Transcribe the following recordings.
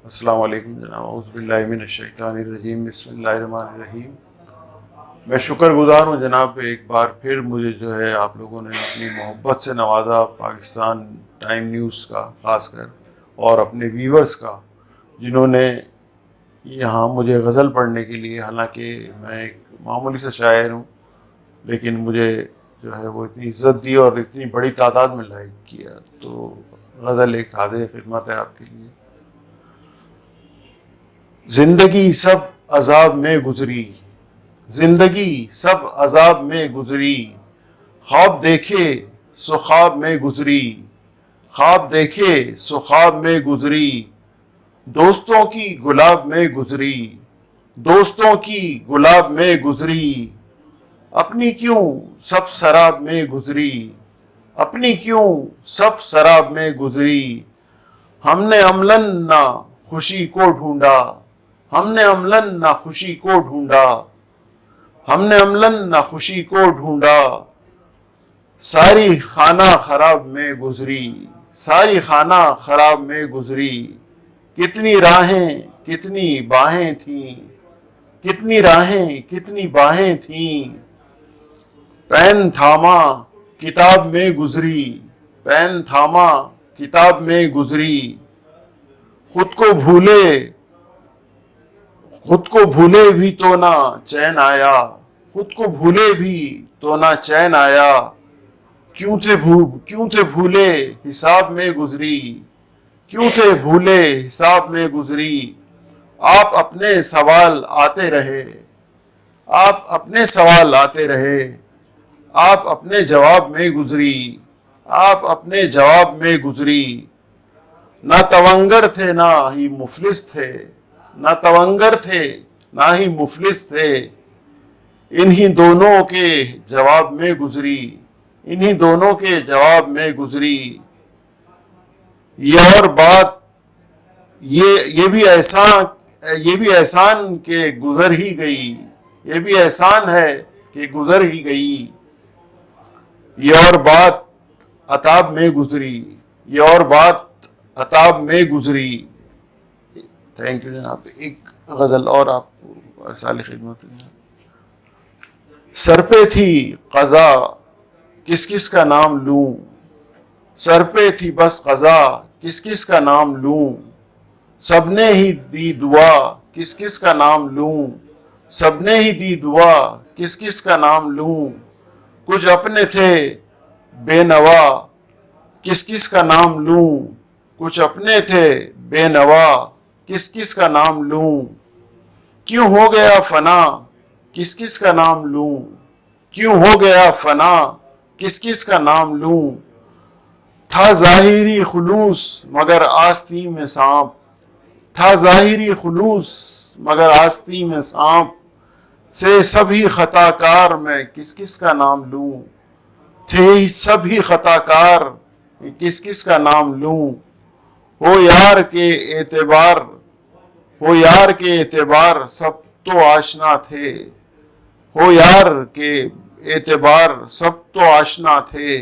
السلام علیکم جناب. اعوذ باللہ من الشیطان الرجیم. بسم اللہ الرحمن الرحیم. میں شکر گزار ہوں جناب، ایک بار پھر مجھے جو ہے آپ لوگوں نے اپنی محبت سے نوازا، پاکستان ٹائم نیوز کا خاص کر، اور اپنے ویورز کا، جنہوں نے یہاں مجھے غزل پڑھنے کے لیے، حالانکہ میں ایک معمولی سا شاعر ہوں، لیکن مجھے جو ہے وہ اتنی عزت دی اور اتنی بڑی تعداد میں لائق کیا، تو غزل ایک حاضر خدمت ہے آپ کے لیے. زندگی سب عذاب میں گزری، زندگی سب عذاب میں گزری، خواب دیکھے سو خواب میں گزری، خواب دیکھے سو خواب میں گزری، دوستوں کی گلاب میں گزری، دوستوں کی گلاب میں گزری، اپنی کیوں سب سراب میں گزری، اپنی کیوں سب سراب میں گزری. ہم نے عملاً نہ خوشی کو ڈھونڈا، ہم نے عملاً نہ خوشی کو ڈھونڈا، ہم نے عملاً نہ خوشی کو ڈھونڈا، ساری خانہ خراب میں گزری، ساری خانہ خراب میں گزری. کتنی راہیں کتنی باہیں تھیں، کتنی راہیں کتنی باہیں تھیں، پین تھاما کتاب میں گزری، پین تھاما کتاب میں گزری. خود کو بھولے بھی تو نہ چین آیا، خود کو بھولے بھی تو نہ چین آیا، کیوں تھے بھولے حساب میں گزری، کیوں تھے بھولے حساب میں گزری. آپ اپنے سوال آتے رہے، آپ اپنے سوال آتے رہے، آپ اپنے جواب میں گزری، آپ اپنے جواب میں گزری. نہ تونگر تھے نہ ہی مفلس تھے، نہ تونگر تھے نہ ہی مفلس تھے، انہی دونوں کے جواب میں گزری، انہی دونوں کے جواب میں گزری. یہ اور بات یہ بھی احسان کہ گزر ہی گئی، یہ بھی احسان ہے کہ گزر ہی گئی. یہ اور بات عتاب میں گزری، یہ اور بات عتاب میں گزری. تھینک یو جناب. ایک غزل اور آپ کو سال خدمت. سر پہ تھی قضا کس کس کا نام لوں، سر پہ تھی بس قضا کس کس کا نام لوں، سب نے ہی دی دعا کس کس کا نام لوں، سب نے ہی دی دعا کس کس کا نام لوں. کچھ اپنے تھے بے نوا کس کس کا نام لوں، کچھ اپنے تھے بے نوا کس کس کا نام لوں. کیوں ہو گیا فنا کس کس کا نام لوں، کیوں ہو گیا فنا کس کس کا نام لوں. تھا ظاہری خلوص مگر آستی میں سانپ، تھا ظاہری خلوص مگر آستی میں سانپ، سے سبھی خطا کار میں کس کس کا نام لوں، تھے سبھی خطا کار میں کس کس کا نام لوں. ہو یار کے اعتبار، ہو یار کے اعتبار سب تو آشنا تھے، ہو یار کے اعتبار سب تو آشنا تھے،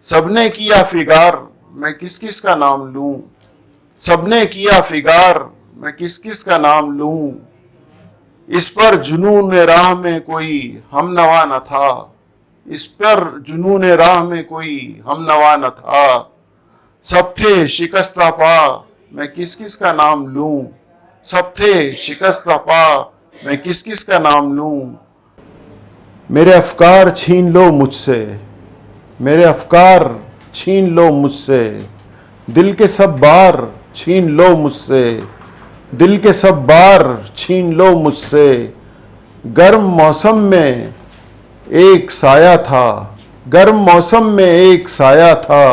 سب نے کیا فگار میں کس کس کا نام لوں، سب نے کیا فگار میں کس کس کا نام لوں. اس پر جنون راہ میں کوئی ہم نوا نہ تھا، اس پر جنون راہ میں کوئی ہم نوا نہ تھا، سب تھے شکستہ پا میں کس کس کا نام لوں، سب تھے شکستہ پا میں کس کس کا نام لوں. میرے افکار چھین لو مجھ سے، میرے افکار چھین لو مجھ سے، دل کے سب بار چھین لو مجھ سے، دل کے سب بار چھین لو مجھ سے. گرم موسم میں ایک سایہ تھا، گرم موسم میں ایک سایہ تھا،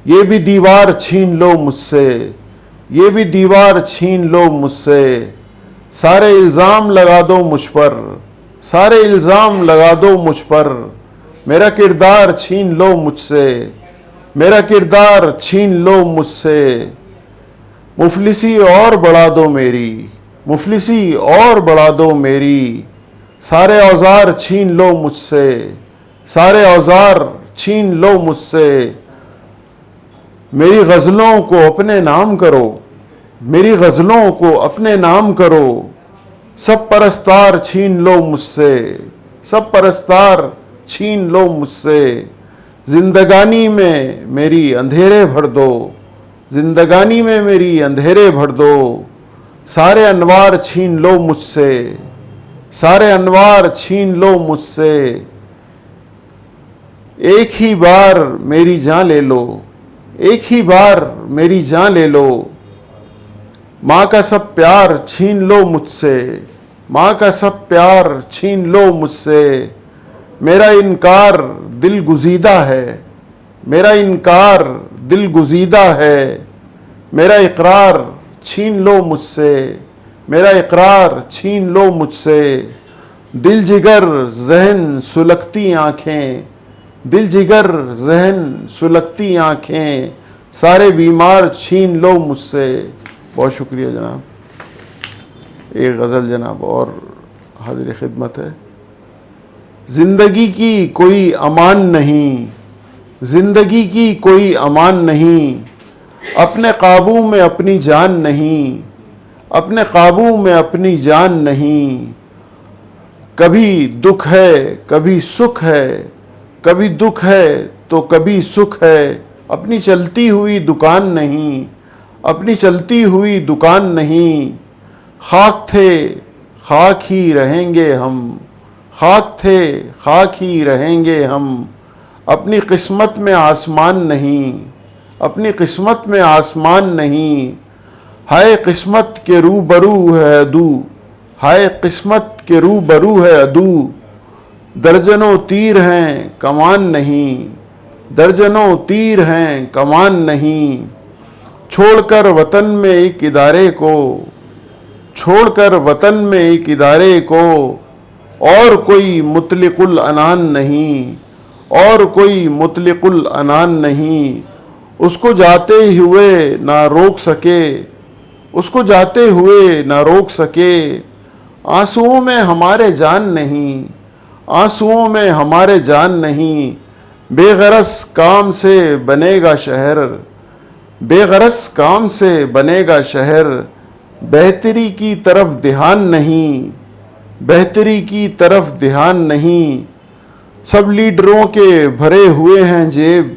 یہ بھی دیوار چھین لو مجھ سے، یہ بھی دیوار چھین لو مجھ سے. سارے الزام لگا دو مجھ پر، سارے الزام لگا دو مجھ پر، میرا کردار چھین لو مجھ سے، میرا کردار چھین لو مجھ سے. مفلسی اور بڑھا دو میری، مفلسی اور بڑھا دو میری، سارے اوزار چھین لو مجھ سے، سارے اوزار چھین لو مجھ سے. میری غزلوں کو اپنے نام کرو، میری غزلوں کو اپنے نام کرو، سب پرستار چھین لو مجھ سے، سب پرستار چھین لو مجھ سے، زندگانی میں میری اندھیرے بھر دو، زندگانی میں میری اندھیرے بھر دو، سارے انوار چھین لو مجھ سے، سارے انوار چھین لو مجھ سے، ایک ہی بار میری جان لے لو، ایک ہی بار میری جان لے لو، ماں کا سب پیار چھین لو مجھ سے، ماں کا سب پیار چھین لو مجھ سے، میرا انکار دل گزیدہ ہے، میرا انکار دل گزیدہ ہے، میرا اقرار چھین لو مجھ سے، میرا اقرار چھین لو مجھ سے، دل جگر ذہن سلگتی آنکھیں، دل جگر ذہن سلگتی آنکھیں، سارے بیمار چھین لو مجھ سے۔ بہت شکریہ جناب۔ ایک غزل جناب اور حاضر خدمت ہے۔ زندگی کی کوئی امان نہیں، زندگی کی کوئی امان نہیں، اپنے قابو میں اپنی جان نہیں، اپنے قابو میں اپنی جان نہیں، کبھی دکھ ہے کبھی سکھ ہے، کبھی دکھ ہے تو کبھی سکھ ہے، اپنی چلتی ہوئی دکان نہیں، اپنی چلتی ہوئی دکان نہیں، خاک تھے خاک ہی رہیں گے ہم، خاک تھے خاک ہی رہیں گے ہم، اپنی قسمت میں آسمان نہیں، اپنی قسمت میں آسمان نہیں، ہائے قسمت کے روبرو ہے عدو، ہائے قسمت کے روبرو ہے عدو، درجنوں تیر ہیں کمان نہیں، درجنوں تیر ہیں کمان نہیں، چھوڑ کر وطن میں ایک ادارے کو، چھوڑ کر وطن میں ایک ادارے کو، اور کوئی مطلق العنان نہیں، اور کوئی مطلق العنان نہیں، اس کو جاتے ہوئے نہ روک سکے، اس کو جاتے ہوئے نہ روک سکے، آنسوؤں میں ہمارے جان نہیں، آنسوؤں میں ہمارے جان نہیں، بے غرض کام سے بنے گا شہر، بے غرض کام سے بنے گا شہر، بہتری کی طرف دھیان نہیں، بہتری کی طرف دھیان نہیں، سب لیڈروں کے بھرے ہوئے ہیں جیب،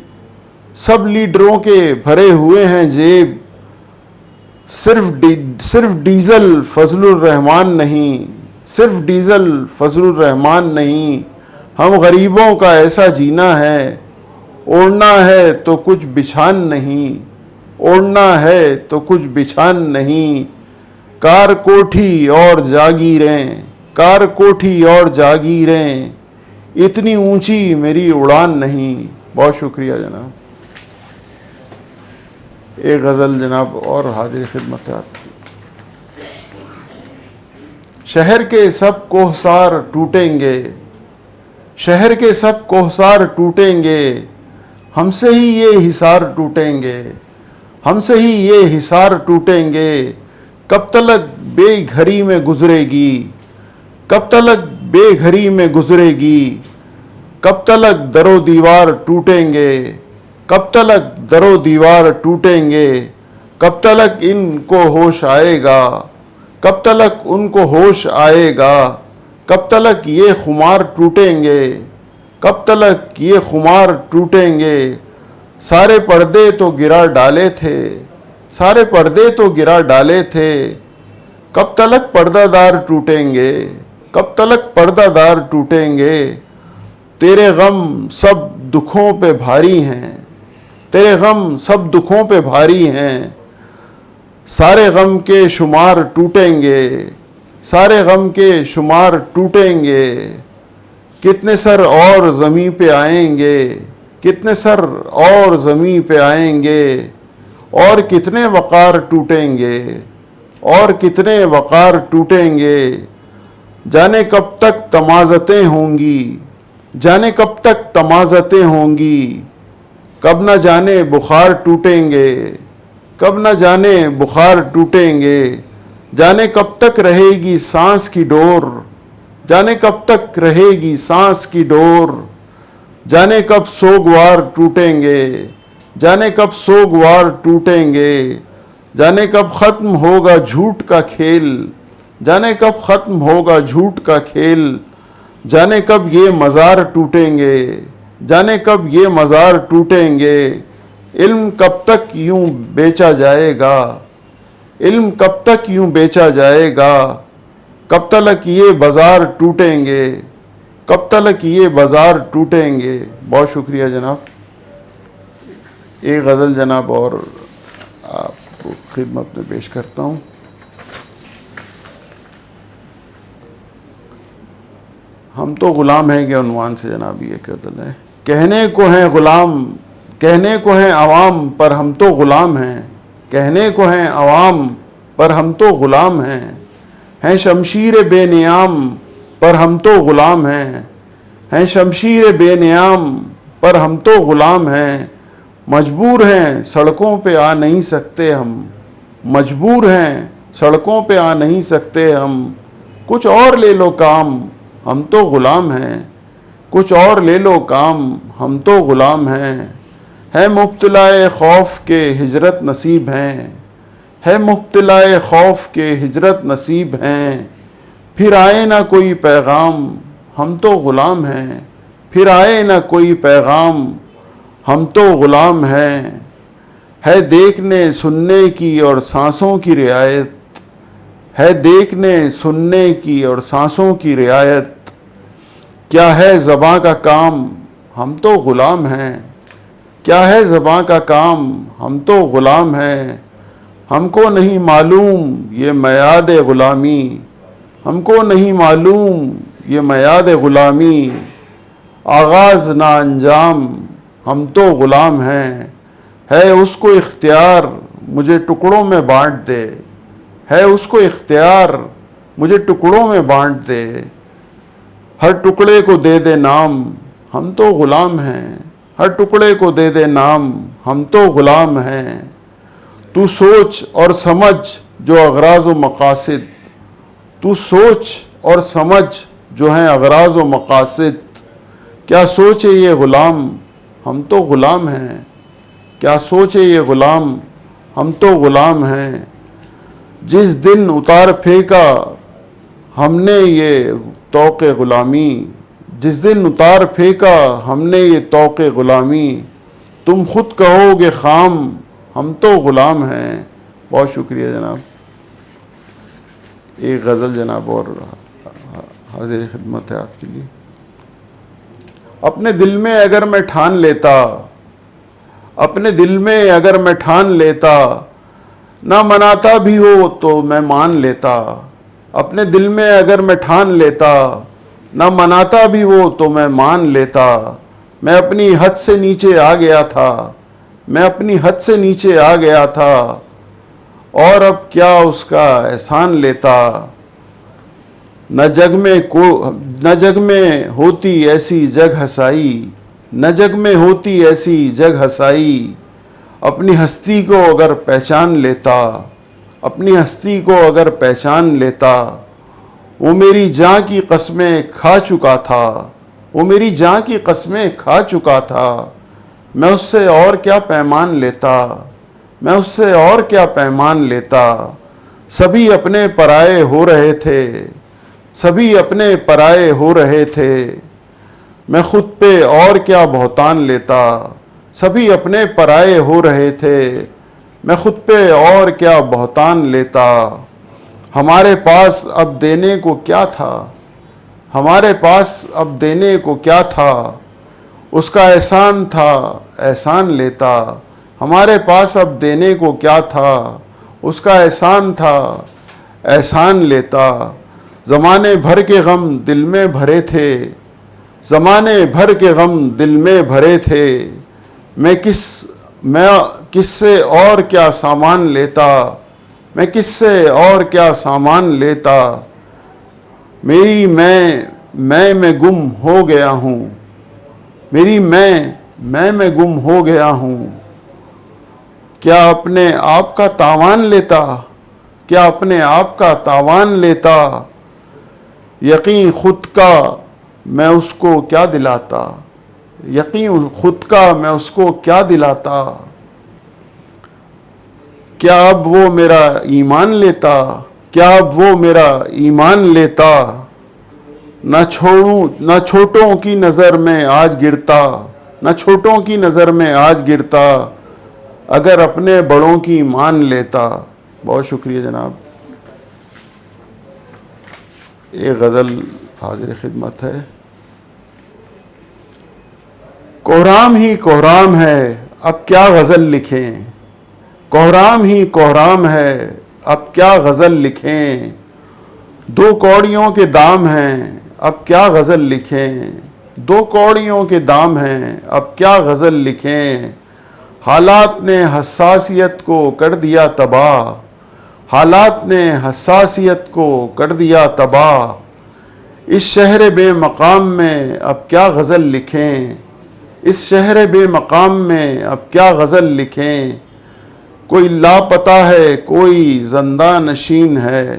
سب لیڈروں کے بھرے ہوئے ہیں جیب، صرف ڈیزل فضل الرحمان نہیں، صرف ڈیزل فضل الرحمان نہیں، ہم غریبوں کا ایسا جینا ہے، اوڑھنا ہے تو کچھ بچھان نہیں، اوڑھنا ہے تو کچھ بچھان نہیں، کار کوٹھی اور جاگیریں، کار کوٹھی اور جاگیریں، اتنی اونچی میری اڑان نہیں۔ بہت شکریہ جناب۔ ایک غزل جناب اور حاضر خدمت ہے آپ کی۔ شہر کے سب کوہسار ٹوٹیں گے، شہر کے سب کوہسار ٹوٹیں گے، ہم سے ہی یہ حصار ٹوٹیں گے، ہم سے ہی یہ حصار ٹوٹیں گے، کب تلک بے گھری میں گزرے گی، کب تلک بے گھری میں گزرے گی، کب تلک در و دیوار ٹوٹیں گے، کب تلک در و دیوار ٹوٹیں گے، کب تلک ان کو ہوش آئے گا، کب تلک ان کو ہوش آئے گا، کب تلک یہ خمار ٹوٹیں گے، کب تلک یہ خمار ٹوٹیں گے، سارے پردے تو گرا ڈالے تھے، سارے پردے تو گرا ڈالے تھے، کب تلک پردہ دار ٹوٹیں گے، کب تلک پردہ دار ٹوٹیں گے، تیرے غم سب دکھوں پہ بھاری ہیں، تیرے غم سب دکھوں پہ بھاری ہیں، سارے غم کے شمار ٹوٹیں گے، سارے غم کے شمار ٹوٹیں گے، کتنے سر اور زمیں پہ آئیں گے، کتنے سر اور زمیں پہ آئیں گے، اور کتنے وقار ٹوٹیں گے، اور کتنے وقار ٹوٹیں گے، جانے کب تک تمازتیں ہوں گی، جانے کب تک تمازتیں ہوں گی، کب نہ جانے بخار ٹوٹیں گے، کب نہ جانے بخار ٹوٹیں گے، جانے کب تک رہے گی سانس کی ڈور، جانے کب تک رہے گی سانس کی ڈور، جانے کب سوگوار ٹوٹیں گے، جانے کب سوگوار ٹوٹیں گے، جانے کب ختم ہوگا جھوٹ کا کھیل، جانے کب ختم ہوگا جھوٹ کا کھیل، جانے کب یہ مزار ٹوٹیں گے، جانے کب یہ مزار ٹوٹیں گے، علم کب تک یوں بیچا جائے گا، علم کب تک یوں بیچا جائے گا، کب تلک یہ بازار ٹوٹیں گے، کب تلک یہ بازار ٹوٹیں گے۔ بہت شکریہ جناب۔ ایک غزل جناب اور آپ کو خدمت میں پیش کرتا ہوں۔ ہم تو غلام ہیں کے عنوان سے جناب یہ غزل ہے۔ کہنے کو ہیں غلام، کہنے کو ہیں عوام، پر ہم تو غلام ہیں، کہنے کو ہیں عوام پر ہم تو غلام ہیں شمشیر بے نیام پر ہم تو غلام ہیں شمشیر بے نیام پر ہم تو غلام ہیں، مجبور ہیں سڑکوں پہ آ نہیں سکتے ہم، مجبور ہیں سڑکوں پہ آ نہیں سکتے ہم، کچھ اور لے لو کام ہم تو غلام ہیں، کچھ اور لے لو کام ہم تو غلام ہیں مبتلائے خوف کے ہجرت نصیب ہیں، ہے مبتلائے خوف کے ہجرت نصیب ہیں، پھر آئے نہ کوئی پیغام ہم تو غلام ہیں، پھر آئے نہ کوئی پیغام ہم تو غلام ہیں، ہے دیکھنے سننے کی اور سانسوں کی رعایت، ہے دیکھنے سننے کی اور سانسوں کی رعایت، کیا ہے زباں کا کام ہم تو غلام ہیں، کیا ہے زباں کا کام ہم تو غلام ہیں، ہم کو نہیں معلوم یہ میعاد غلامی، ہم کو نہیں معلوم یہ میعاد غلامی، آغاز نہ انجام ہم تو غلام ہیں، ہے اس کو اختیار مجھے ٹکڑوں میں بانٹ دے، ہے اس کو اختیار مجھے ٹکڑوں میں بانٹ دے، ہر ٹکڑے کو دے دے نام ہم تو غلام ہیں، ہر ٹکڑے کو دے دے نام ہم تو غلام ہیں، تو سوچ اور سمجھ جو اغراض و مقاصد، تو سوچ اور سمجھ جو ہیں اغراض و مقاصد، کیا سوچے یہ غلام ہم تو غلام ہیں، کیا سوچے یہ غلام ہم تو غلام ہیں، جس دن اتار پھینکا ہم نے یہ طوق غلامی، جس دن اتار پھینکا ہم نے یہ طوق غلامی، تم خود کہو گے خام ہم تو غلام ہیں۔ بہت شکریہ جناب۔ ایک غزل جناب اور حاضر خدمت ہے آپ کے لیے۔ اپنے دل میں اگر میں ٹھان لیتا، اپنے دل میں اگر میں ٹھان لیتا، نہ مناتا بھی ہو تو میں مان لیتا، اپنے دل میں اگر میں ٹھان لیتا، نہ مناتا بھی ہو تو میں مان لیتا، میں اپنی حد سے نیچے آ گیا تھا، میں اپنی حد سے نیچے آ گیا تھا، اور اب کیا اس کا احسان لیتا، نہ جگ میں ہوتی ایسی جگ ہسائی، نہ جگ میں ہوتی ایسی جگ ہسائی، اپنی ہستی کو اگر پہچان لیتا، اپنی ہستی کو اگر پہچان لیتا، وہ میری جاں کی قسمیں کھا چکا تھا، وہ میری جاں کی قسمیں کھا چکا تھا، میں اس سے اور کیا پیمان لیتا، میں اس سے اور کیا پیمان لیتا، سبھی اپنے پرائے ہو رہے تھے، سبھی اپنے پرائے ہو رہے تھے، میں خود پہ اور کیا بہتان لیتا، سبھی اپنے پرائے ہو رہے تھے، میں خود پہ اور کیا بہتان لیتا، ہمارے پاس اب دینے کو کیا تھا، ہمارے پاس اب دینے کو کیا تھا، اس کا احسان تھا احسان لیتا، ہمارے پاس اب دینے کو کیا تھا، اس کا احسان تھا احسان لیتا، زمانے بھر کے غم دل میں بھرے تھے، زمانے بھر کے غم دل میں بھرے تھے، میں کس سے اور کیا سامان لیتا، میں کس سے اور کیا سامان لیتا، میری میں گم ہو گیا ہوں، میری میں گم ہو گیا ہوں، کیا اپنے آپ کا تاوان لیتا، کیا اپنے آپ کا تاوان لیتا، یقین خود کا میں اس کو کیا دلاتا، یقین خود کا میں اس کو کیا دلاتا، کیا اب وہ میرا ایمان لیتا، کیا اب وہ میرا ایمان لیتا، نہ چھوٹوں کی نظر میں آج گرتا، نہ چھوٹوں کی نظر میں آج گرتا، اگر اپنے بڑوں کی مان لیتا۔ بہت شکریہ جناب۔ ایک غزل حاضر خدمت ہے۔ کوہرام ہی کوہرام ہے اب کیا غزل لکھیں، کوہرام ہی کوہرام ہے اب کیا غزل لکھیں، دو کوڑیوں کے دام ہیں اب کیا غزل لکھیں، دو کوڑیوں کے دام ہیں اب کیا غزل لکھیں، حالات نے حساسیت کو کر دیا تباہ، حالات نے حساسیت کو کر دیا تباہ، اس شہر بے مقام میں اب کیا غزل لکھیں، اس شہر بے مقام میں اب کیا غزل لکھیں، کوئی لاپتہ ہے کوئی زندہ نشین ہے،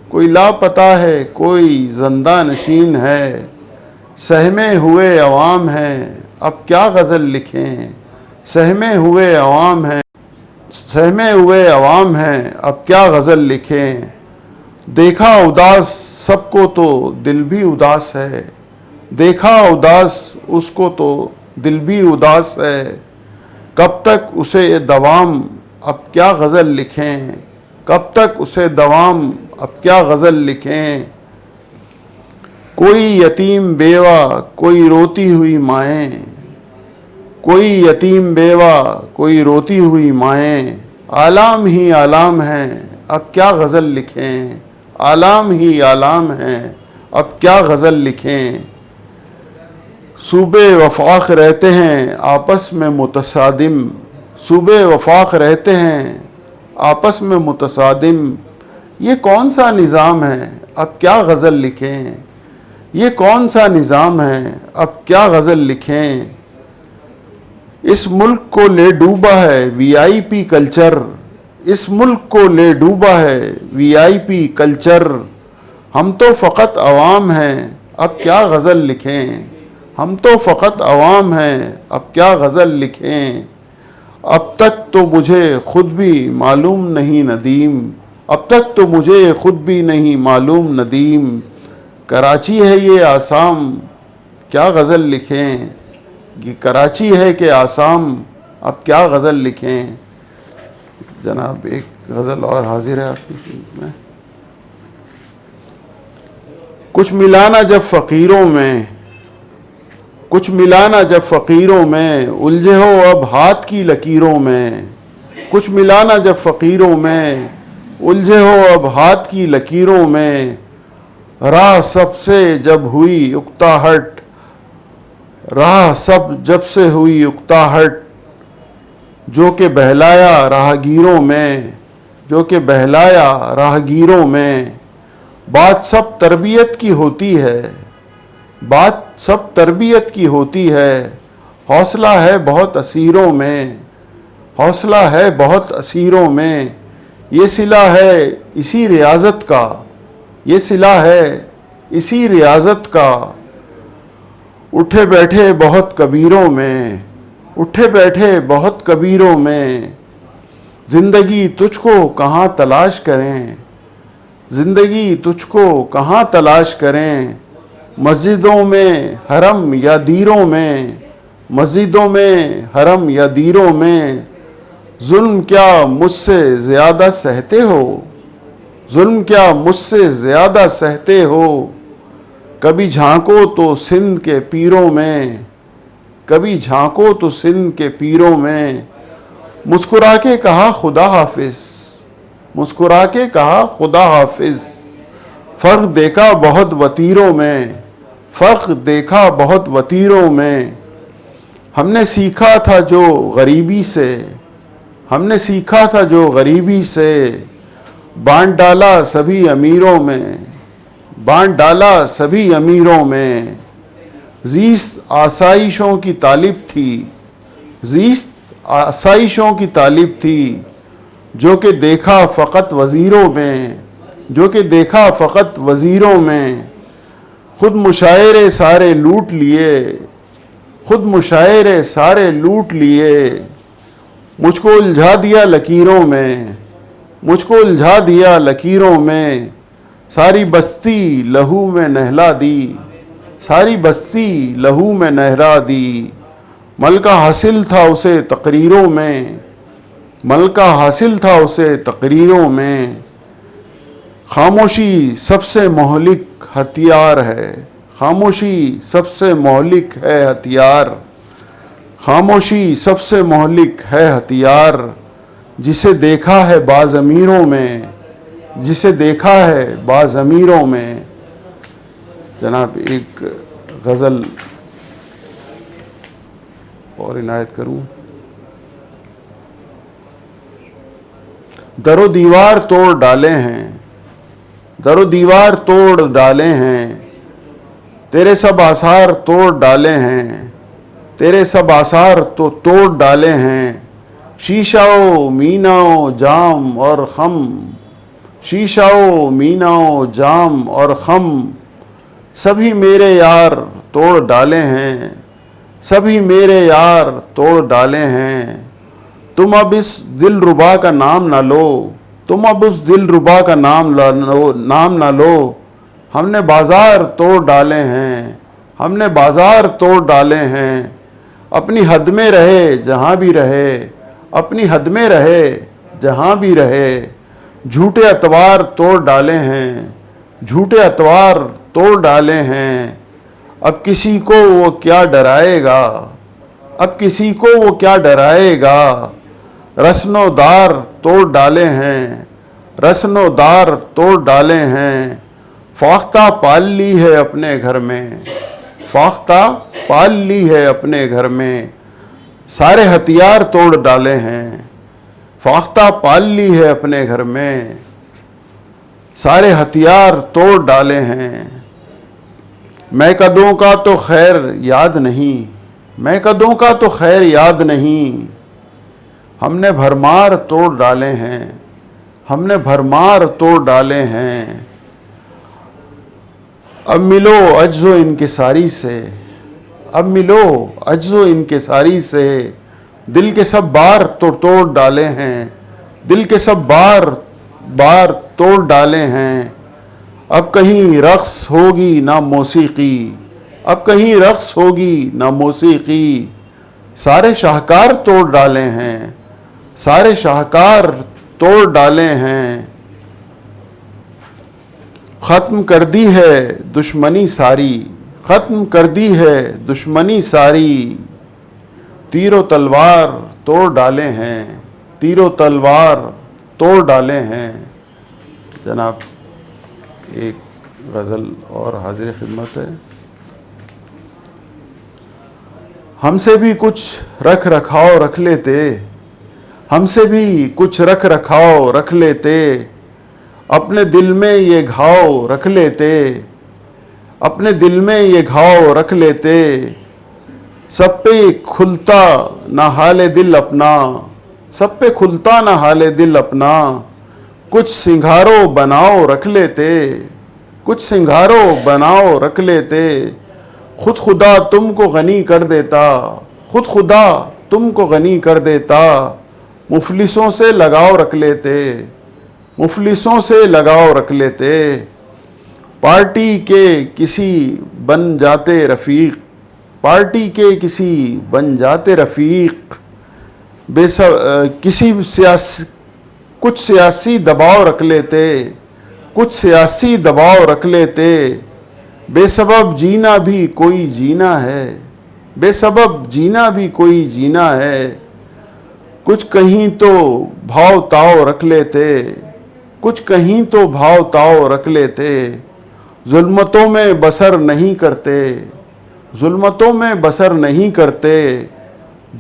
کوئی لاپتہ ہے کوئی زندہ نشین ہے، سہمے ہوئے عوام ہیں اب کیا غزل لکھیں، سہمے ہوئے عوام ہیں، سہمے ہوئے عوام ہیں اب کیا غزل لکھیں، دیکھا اداس سب کو تو دل بھی اداس ہے، دیکھا اداس اس کو تو دل بھی اداس ہے، کب تک اسے دوام اب کیا غزل لکھیں، کب تک اسے دوام اب کیا غزل لکھیں، کوئی یتیم بیوہ کوئی روتی ہوئی مائیں، کوئی یتیم بیوہ کوئی روتی ہوئی مائیں، آلام ہی آلام ہیں اب کیا غزل لکھیں، آلام ہی آلام ہیں اب کیا غزل لکھیں، صوبے وفاق رہتے ہیں آپس میں متصادم، صوبے وفاق رہتے ہیں آپس میں متصادم، یہ کون سا نظام ہے اب کیا غزل لکھیں، یہ کون سا نظام ہے اب کیا غزل لکھیں، اس ملک کو لے ڈوبا ہے وی آئی پی کلچر، اس ملک کو لے ڈوبا ہے وی آئی پی کلچر، ہم تو فقط عوام ہیں اب کیا غزل لکھیں، ہم تو فقط عوام ہیں اب کیا غزل لکھیں، اب تک تو مجھے خود بھی معلوم نہیں ندیم، اب تک تو مجھے خود بھی نہیں معلوم ندیم، کراچی ہے یہ آسام کیا غزل لکھیں، یہ کراچی ہے کہ آسام اب کیا غزل لکھیں۔ جناب ایک غزل اور حاضر ہے آپ کی خدمت میں۔ کچھ ملانا جب فقیروں میں، کچھ ملانا جب فقیروں میں، الجھے ہو اب ہاتھ کی لکیروں میں، کچھ ملانا جب فقیروں میں، الجھے ہو اب ہاتھ کی لکیروں میں، راہ سب سے جب ہوئی اکتاہٹ، راہ سب جب سے ہوئی اکتاہٹ، جو کہ بہلایا راہگیروں میں، جو کہ بہلایا راہگیروں میں، بات سب تربیت کی ہوتی ہے، بات سب تربیت کی ہوتی ہے، حوصلہ ہے بہت اسیروں میں، حوصلہ ہے بہت اسیروں میں، یہ صلہ ہے اسی ریاضت کا، یہ صلہ ہے اسی ریاضت کا، اٹھے بیٹھے بہت کبیروں میں، اٹھے بیٹھے بہت کبیروں میں، زندگی تجھ کو کہاں تلاش کریں، زندگی تجھ کو کہاں تلاش کریں، مسجدوں میں حرم یا دیروں میں، مسجدوں میں حرم یا دیروں میں، ظلم کیا مجھ سے زیادہ سہتے ہو، ظلم کیا مجھ سے زیادہ سہتے ہو، کبھی جھانکو تو سندھ کے پیروں میں، کبھی جھانکو تو سندھ کے پیروں میں، مسکرا کے کہا خدا حافظ، مسکرا کے کہا خدا حافظ، فرق دیکھا بہت وتیروں میں، فرق دیکھا بہت وتیروں میں، ہم نے سیکھا تھا جو غریبی سے، ہم نے سیکھا تھا جو غریبی سے، بانٹ ڈالا سبھی امیروں میں، بانٹ ڈالا سبھی امیروں میں، زیست آسائشوں کی طالب تھی، زیست آسائشوں کی طالب تھی، جو کہ دیکھا فقط وزیروں میں، جو کہ دیکھا فقط وزیروں میں، خود مشاعرے سارے لوٹ لیے، خود مشاعرے سارے لوٹ لیے، مجھ کو الجھا دیا لکیروں میں، مجھ کو الجھا دیا لکیروں میں، ساری بستی لہو میں نہلا دی، ساری بستی لہو میں نہلا دی۔ ملکہ حاصل تھا اسے تقریروں میں، ملکہ حاصل تھا اسے تقریروں میں۔ خاموشی سب سے مہلک ہتھیار ہے، خاموشی سب سے مہلک ہے ہتھیار، خاموشی سب سے مہلک ہے ہتھیار۔ جسے دیکھا ہے باضمیروں میں، جسے دیکھا ہے باضمیروں میں۔ جناب ایک غزل اور عنایت کروں۔ در و دیوار توڑ ڈالے ہیں، در و دیوار توڑ ڈالے ہیں، تیرے سب آثار توڑ ڈالے ہیں، تیرے سب آثار تو توڑ ڈالے ہیں۔ شیشہ و مینا و جام اور خم، شیشہ و مینا و جام اور خم، سبھی میرے یار توڑ ڈالے ہیں، سبھی میرے یار توڑ ڈالے ہیں۔ تم اب اس دل ربا کا نام نہ لو، تم اب اس دل ربا کا نام نہ لو، ہم نے بازار توڑ ڈالے ہیں، ہم نے بازار توڑ ڈالے ہیں۔ اپنی حد میں رہے جہاں بھی رہے، اپنی حد میں رہے جہاں بھی رہے۔ جھوٹے اتوار توڑ ڈالے ہیں، جھوٹے اتوار توڑ ڈالے ہیں۔ اب کسی کو وہ کیا ڈرائے گا، اب کسی کو وہ کیا ڈرائے گا۔ رسن و دار توڑ ڈالے ہیں، رسن و دار توڑ ڈالے ہیں۔ فاختہ پال لی ہے اپنے گھر میں، فاختہ پال لی ہے اپنے گھر میں، سارے ہتھیار توڑ ڈالے ہیں۔ فاختہ پال لی ہے اپنے گھر میں، سارے ہتھیار توڑ ڈالے ہیں۔ میں قدوں کا تو خیر یاد نہیں، میں قدوں کا تو خیر یاد نہیں، ہم نے بھرمار توڑ ڈالے ہیں، ہم نے بھرمار توڑ ڈالے ہیں۔ اب ملو عجز و انکساری سے، اب ملو عجز و انکساری سے، دل کے سب بار تو توڑ ڈالے ہیں، دل کے سب بار توڑ ڈالے ہیں۔ اب کہیں رقص ہوگی نہ موسیقی، اب کہیں رقص ہوگی نہ موسیقی، سارے شاہکار توڑ ڈالے ہیں، سارے شاہکار توڑ ڈالے ہیں۔ ختم کر دی ہے دشمنی ساری، ختم کر دی ہے دشمنی ساری، تیر و تلوار توڑ ڈالے ہیں، تیر و تلوار توڑ ڈالے ہیں۔ جناب ایک غزل اور حاضر خدمت ہے۔ ہم سے بھی کچھ رکھ رکھاؤ رکھ لیتے، ہم سے بھی کچھ رکھ رکھاؤ رکھ لیتے، اپنے دل میں یہ گھاؤ رکھ لیتے، اپنے دل میں یہ گھاؤ رکھ لیتے۔ سب پہ کھلتا نہ حال دل اپنا، سب پہ کھلتا نہ حال دل اپنا، کچھ سنگھارو بناؤ رکھ لیتے، کچھ سنگھارو بناؤ رکھ لیتے۔ خود خدا تم کو غنی کر دیتا، خود خدا تم کو غنی کر دیتا، مفلسوں سے لگاؤ رکھ لیتے، مفلسوں سے لگاؤ رکھ لیتے۔ پارٹی کے کسی بن جاتے رفیق، پارٹی کے کسی بن جاتے رفیق، کچھ سیاسی دباؤ رکھ لیتے، کچھ سیاسی دباؤ رکھ لیتے۔ بے سبب جینا بھی کوئی جینا ہے، بے سبب جینا بھی کوئی جینا ہے، کچھ کہیں تو بھاؤ تاؤ رکھ لیتے، کچھ کہیں تو بھاؤ تاؤ رکھ لیتے۔ ظلمتوں میں بسر نہیں کرتے، ظلمتوں میں بسر نہیں کرتے،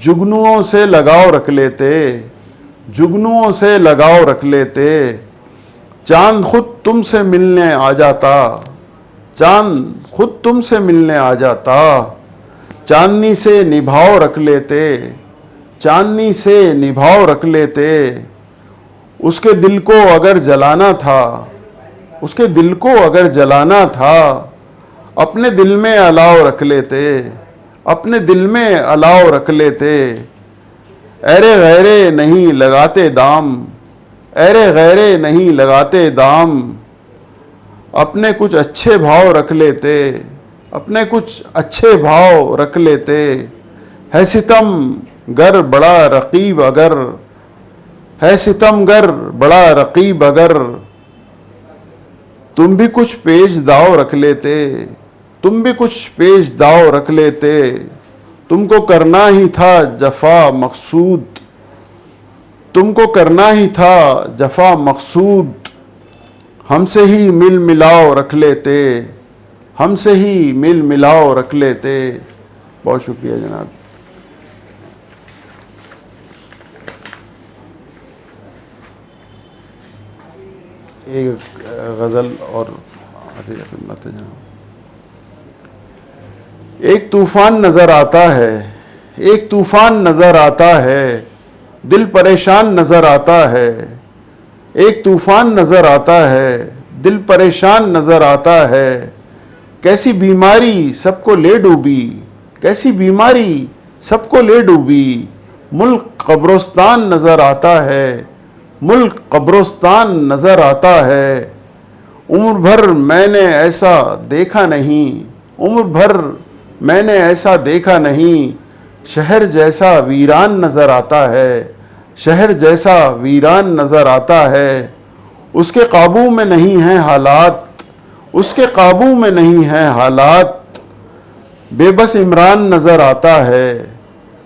جگنوؤں سے لگاؤ رکھ لیتے، جگنوؤں سے لگاؤ رکھ لیتے۔ چاند خود تم سے ملنے آ جاتا، چاند خود تم سے ملنے آ جاتا، چاندنی سے نبھاؤ رکھ لیتے، چاندنی سے نبھاؤ رکھ لیتے۔ اس کے دل کو اگر جلانا تھا، اس کے دل کو اگر جلانا تھا، اپنے دل میں الاؤ رکھ لیتے، اپنے دل میں الاؤ رکھ لیتے۔ ایرے غیرے نہیں لگاتے دام، ایرے غیرے نہیں لگاتے دام، اپنے کچھ اچھے بھاؤ رکھ لیتے، اپنے کچھ اچھے بھاؤ رکھ لیتے، ہے ستم گر بڑا رقیب اگر، ہے ستم گر بڑا رقیب اگر، تم بھی کچھ پیش داؤ رکھ لیتے، تم بھی کچھ پیش داؤ رکھ لیتے، تم کو کرنا ہی تھا جفا مقصود، تم کو کرنا ہی تھا جفا مقصود، ہم سے ہی مل ملاؤ رکھ لیتے، ہم سے ہی مل ملاؤ رکھ لیتے۔ بہت شکریہ جناب۔ ایک غزل اور خدمت ہے جناب۔ ایک طوفان نظر آتا ہے، ایک طوفان نظر آتا ہے، دل پریشان نظر آتا ہے، ایک طوفان نظر آتا ہے، دل پریشان نظر آتا ہے، کیسی بیماری سب کو لے ڈوبی، کیسی بیماری سب کو لے ڈوبی، ملک قبرستان نظر آتا ہے، ملک قبرستان نظر آتا ہے، عمر بھر میں نے ایسا دیکھا نہیں، عمر بھر میں نے ایسا دیکھا نہیں، شہر جیسا ویران نظر آتا ہے، شہر جیسا ویران نظر آتا ہے، اس کے قابو میں نہیں ہیں حالات، اس کے قابو میں نہیں ہیں حالات، بے بس عمران نظر آتا ہے،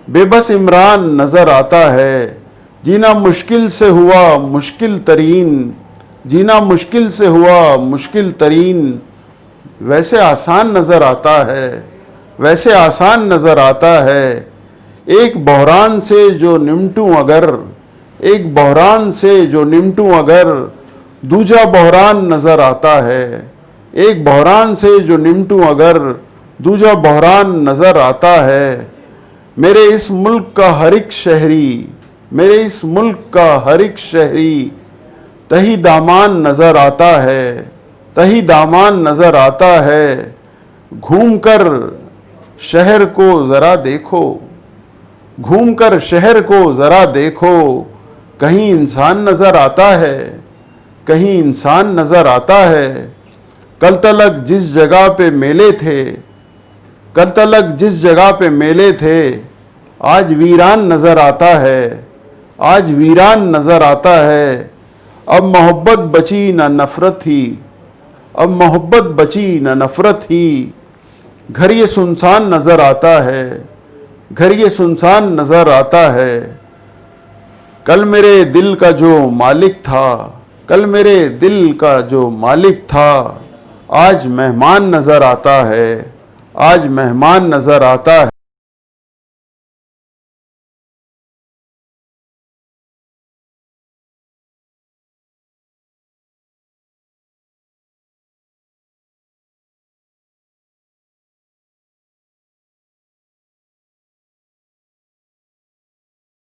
بے بس عمران نظر آتا ہے، جینا مشکل سے ہوا مشکل ترین، جینا مشکل سے ہوا مشکل ترین، ویسے آسان نظر آتا ہے، ویسے آسان نظر آتا ہے، ایک بحران سے جو نمٹوں اگر، ایک بحران سے جو نمٹوں اگر، دوجا بحران نظر آتا ہے، ایک بحران سے جو نمٹوں اگر، دوجا بحران نظر آتا ہے، میرے اس ملک کا ہر ایک شہری، میرے اس ملک کا ہر ایک شہری، تہی دامان نظر آتا ہے، تہی دامان نظر آتا ہے، گھوم کر شہر کو ذرا دیکھو، گھوم کر شہر کو ذرا دیکھو، کہیں انسان نظر آتا ہے، کہیں انسان نظر آتا ہے، کل تلک جس جگہ پہ میلے تھے، کل تلک جس جگہ پہ میلے تھے، آج ویران نظر آتا ہے، آج ویران نظر آتا ہے، اب محبت بچی نہ نفرت ہی، اب محبت بچی نہ نفرت ہی، گھر یہ سنسان نظر آتا ہے، گھر یہ سنسان نظر آتا ہے، کل میرے دل کا جو مالک تھا، کل میرے دل کا جو مالک تھا، آج مہمان نظر آتا ہے، آج مہمان نظر آتا ہے۔